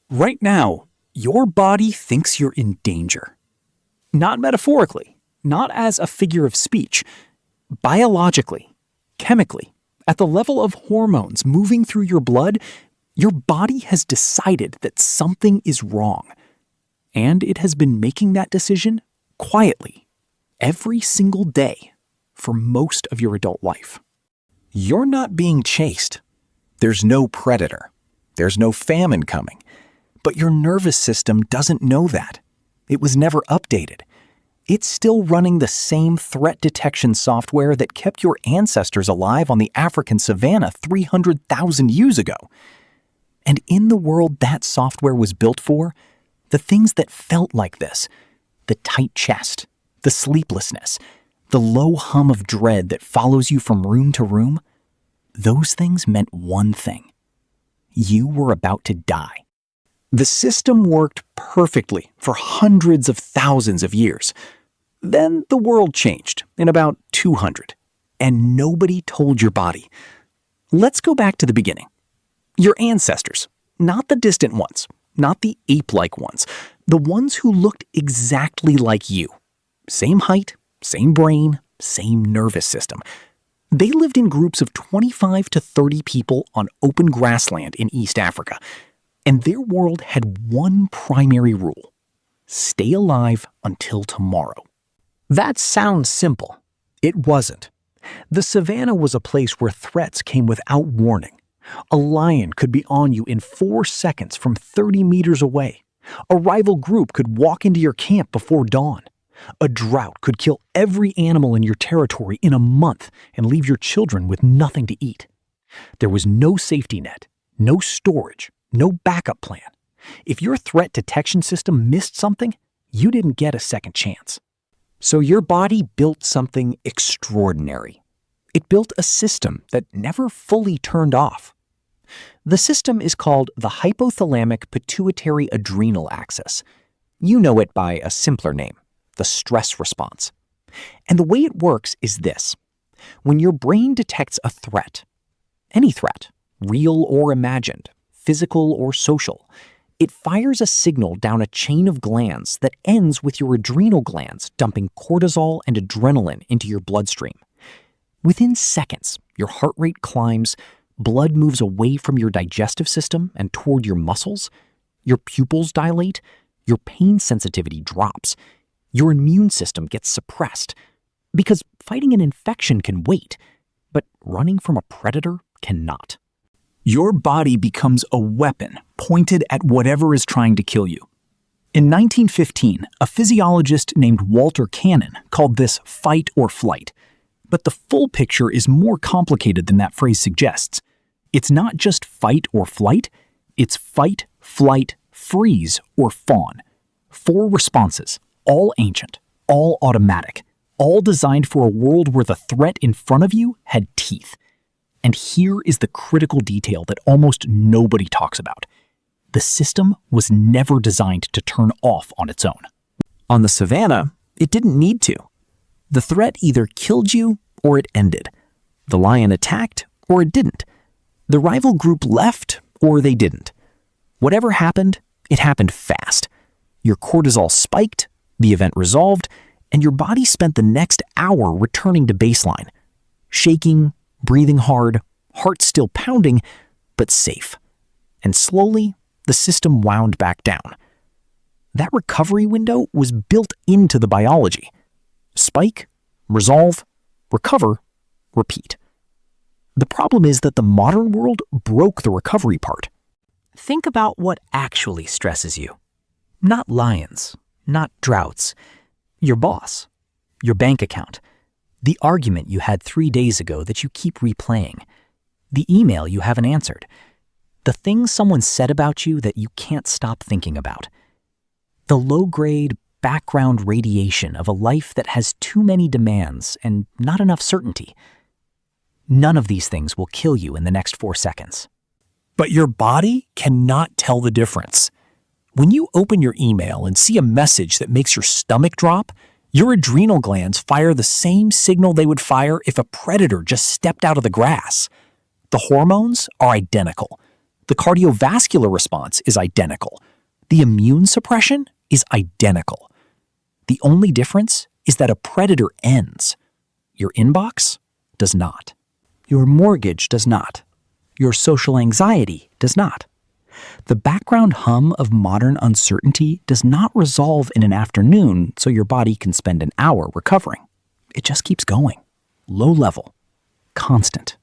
Right now, your body thinks you're in danger. Not metaphorically, not as a figure of speech. Biologically, chemically, at the level of hormones moving through your blood, your body has decided that something is wrong. And it has been making that decision quietly, every single day, for most of your adult life. You're not being chased. There's no predator. There's no famine coming. But your nervous system doesn't know that. It was never updated. It's still running the same threat detection software that kept your ancestors alive on the African savannah 300,000 years ago. And in the world that software was built for, the things that felt like this, the tight chest, the sleeplessness, the low hum of dread that follows you from room to room, those things meant one thing. You were about to die. The system worked perfectly for hundreds of thousands of years. Then the world changed in about 200, and nobody told your body. Let's go back to the beginning. Your ancestors, not the distant ones, not the ape-like ones, the ones who looked exactly like you. Same height, same brain, same nervous system. They lived in groups of 25 to 30 people on open grassland in East Africa. And their world had one primary rule: stay alive until tomorrow. That sounds simple. It wasn't. The savannah was a place where threats came without warning. A lion could be on you in 4 seconds from 30 meters away. A rival group could walk into your camp before dawn. A drought could kill every animal in your territory in a month and leave your children with nothing to eat. There was no safety net, no storage, no backup plan. If your threat detection system missed something, you didn't get a second chance. So your body built something extraordinary. It built a system that never fully turned off. The system is called the hypothalamic pituitary adrenal axis. You know it by a simpler name, the stress response. And the way it works is this. When your brain detects a threat, any threat, real or imagined, physical or social, it fires a signal down a chain of glands that ends with your adrenal glands dumping cortisol and adrenaline into your bloodstream. Within seconds, your heart rate climbs, blood moves away from your digestive system and toward your muscles, your pupils dilate, your pain sensitivity drops, your immune system gets suppressed. Because fighting an infection can wait, but running from a predator cannot. Your body becomes a weapon pointed at whatever is trying to kill you. In 1915, a physiologist named Walter Cannon called this fight or flight. But the full picture is more complicated than that phrase suggests. It's not just fight or flight, it's fight, flight, freeze, or fawn. 4 responses, all ancient, all automatic, all designed for a world where the threat in front of you had teeth. And here is the critical detail that almost nobody talks about. The system was never designed to turn off on its own. On the savannah, it didn't need to. The threat either killed you or it ended. The lion attacked or it didn't. The rival group left or they didn't. Whatever happened, it happened fast. Your cortisol spiked, the event resolved, and your body spent the next hour returning to baseline. Shaking, breathing hard, heart still pounding, but safe. And slowly, the system wound back down. That recovery window was built into the biology. Spike, resolve, recover, repeat. The problem is that the modern world broke the recovery part. Think about what actually stresses you. Not lions, not droughts. Your boss, your bank account, the argument you had 3 days ago that you keep replaying, the email you haven't answered, the things someone said about you that you can't stop thinking about, the low-grade background radiation of a life that has too many demands and not enough certainty. None of these things will kill you in the next 4 seconds. But your body cannot tell the difference. When you open your email and see a message that makes your stomach drop, your adrenal glands fire the same signal they would fire if a predator just stepped out of the grass. The hormones are identical, The cardiovascular response is identical. The immune suppression is identical. The only difference is that a predator ends. Your inbox does not. Your mortgage does not. Your social anxiety does not. The background hum of modern uncertainty does not resolve in an afternoon so your body can spend an hour recovering. It just keeps going. Low level. Constant.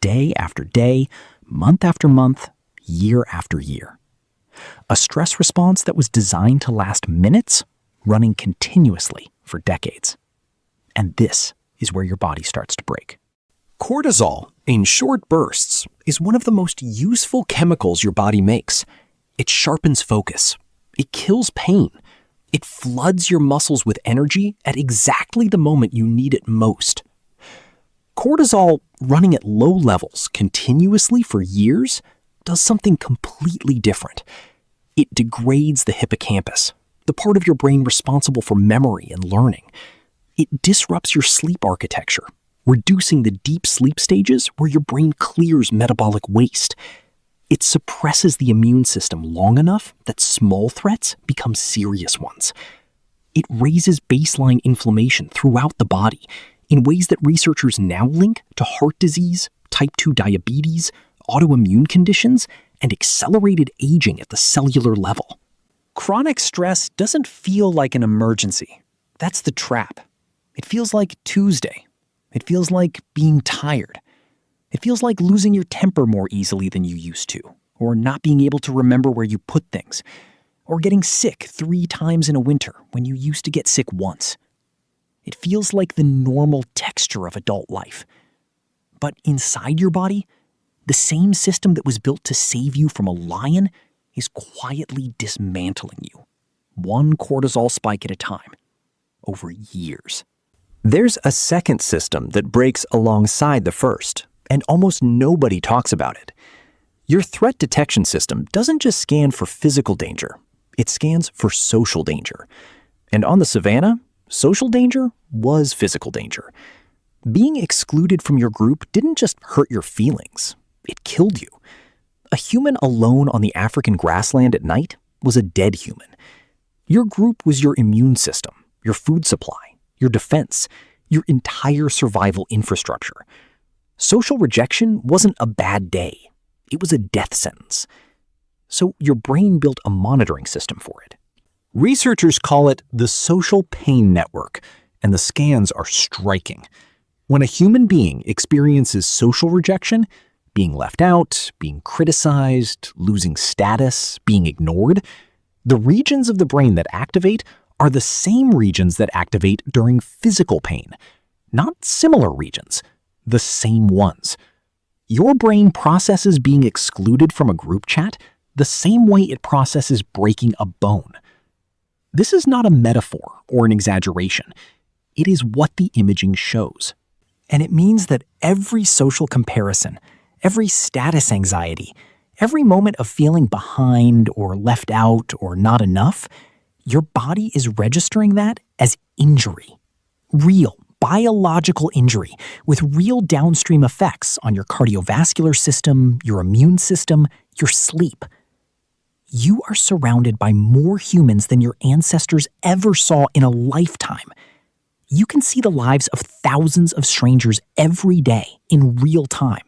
Day after day, month after month, year after year. A stress response that was designed to last minutes, running continuously for decades. And this is where your body starts to break. Cortisol, in short bursts, is one of the most useful chemicals your body makes. It sharpens focus. It kills pain. It floods your muscles with energy at exactly the moment you need it most. Cortisol, running at low levels continuously for years, does something completely different. It degrades the hippocampus, the part of your brain responsible for memory and learning. It disrupts your sleep architecture, reducing the deep sleep stages where your brain clears metabolic waste. It suppresses the immune system long enough that small threats become serious ones. It raises baseline inflammation throughout the body in ways that researchers now link to heart disease, type 2 diabetes, autoimmune conditions, and accelerated aging at the cellular level. Chronic stress doesn't feel like an emergency. That's the trap. It feels like Tuesday. It feels like being tired. It feels like losing your temper more easily than you used to, or not being able to remember where you put things, or getting sick 3 times in a winter when you used to get sick once. It feels like the normal texture of adult life. But inside your body, the same system that was built to save you from a lion is quietly dismantling you, one cortisol spike at a time, over years. There's a second system that breaks alongside the first, and almost nobody talks about it. Your threat detection system doesn't just scan for physical danger, it scans for social danger. And on the savannah, social danger was physical danger. Being excluded from your group didn't just hurt your feelings, it killed you. A human alone on the African grassland at night was a dead human. Your group was your immune system, your food supply, your defense, your entire survival infrastructure. Social rejection wasn't a bad day. It was a death sentence. So your brain built a monitoring system for it. Researchers call it the social pain network, and the scans are striking. When a human being experiences social rejection, being left out, being criticized, losing status, being ignored, the regions of the brain that activate are the same regions that activate during physical pain. Not similar regions, the same ones. Your brain processes being excluded from a group chat the same way it processes breaking a bone. This is not a metaphor or an exaggeration. It is what the imaging shows. And it means that every social comparison, every status anxiety, every moment of feeling behind or left out or not enough, your body is registering that as injury. Real, biological injury with real downstream effects on your cardiovascular system, your immune system, your sleep. You are surrounded by more humans than your ancestors ever saw in a lifetime. You can see the lives of thousands of strangers every day in real time.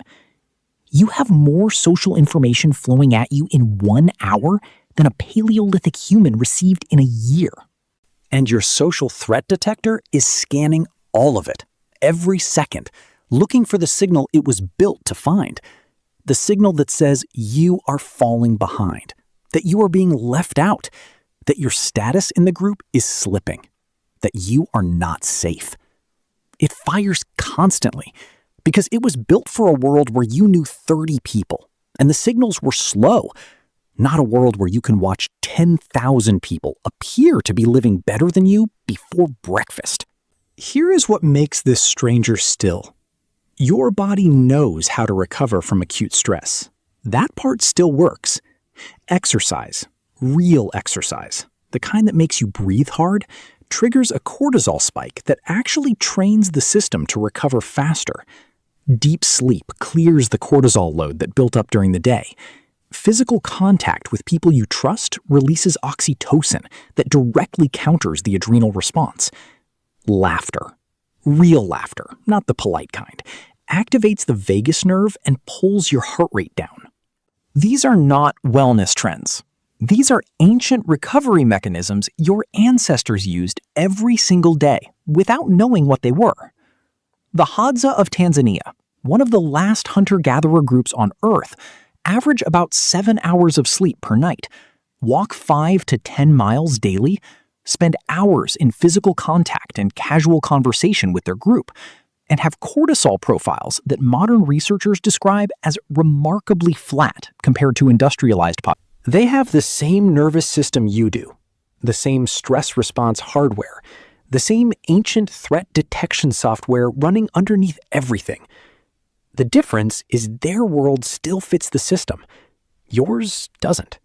You have more social information flowing at you in 1 hour than a Paleolithic human received in a year. And your social threat detector is scanning all of it, every second, looking for the signal it was built to find. The signal that says you are falling behind, that you are being left out, that your status in the group is slipping, that you are not safe. It fires constantly because it was built for a world where you knew 30 people and the signals were slow, not a world where you can watch 10,000 people appear to be living better than you before breakfast. Here is what makes this stranger still. Your body knows how to recover from acute stress. That part still works. Exercise, real exercise, the kind that makes you breathe hard, triggers a cortisol spike that actually trains the system to recover faster. Deep sleep clears the cortisol load that built up during the day. Physical contact with people you trust releases oxytocin that directly counters the adrenal response. Laughter, real laughter, not the polite kind, activates the vagus nerve and pulls your heart rate down. These are not wellness trends. These are ancient recovery mechanisms your ancestors used every single day without knowing what they were. The Hadza of Tanzania, one of the last hunter-gatherer groups on Earth, average about 7 hours of sleep per night, walk 5 to 10 miles daily, spend hours in physical contact and casual conversation with their group, and have cortisol profiles that modern researchers describe as remarkably flat compared to industrialized populations. They have the same nervous system you do, the same stress response hardware, the same ancient threat detection software running underneath everything. The difference is their world still fits the system. Yours doesn't.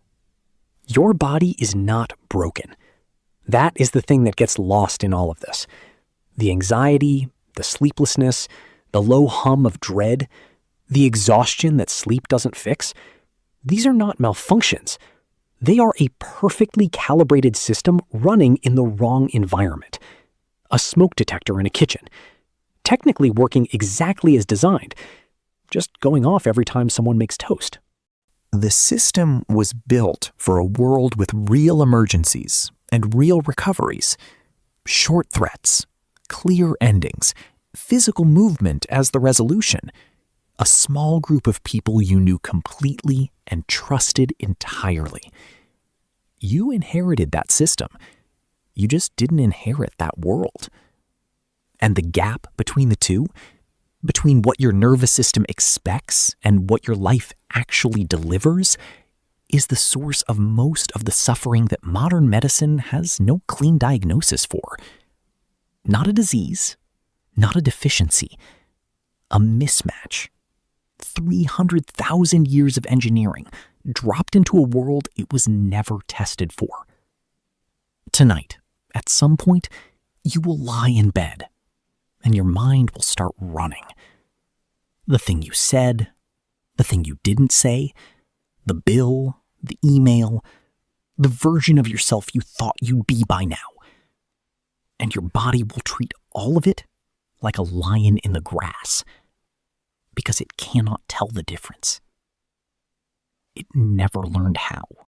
Your body is not broken. That is the thing that gets lost in all of this. The anxiety, the sleeplessness, the low hum of dread, the exhaustion that sleep doesn't fix. These are not malfunctions. They are a perfectly calibrated system running in the wrong environment. A smoke detector in a kitchen, technically working exactly as designed, just going off every time someone makes toast. The system was built for a world with real emergencies and real recoveries, short threats, clear endings, physical movement as the resolution, a small group of people you knew completely and trusted entirely. You inherited that system. You just didn't inherit that world. And the gap between the two, between what your nervous system expects and what your life actually delivers, is the source of most of the suffering that modern medicine has no clean diagnosis for. Not a disease, not a deficiency, a mismatch. 300,000 years of engineering dropped into a world it was never tested for. Tonight, at some point, you will lie in bed, and your mind will start running. The thing you said, the thing you didn't say, the bill, the email, the version of yourself you thought you'd be by now. And your body will treat all of it like a lion in the grass, because it cannot tell the difference. It never learned how.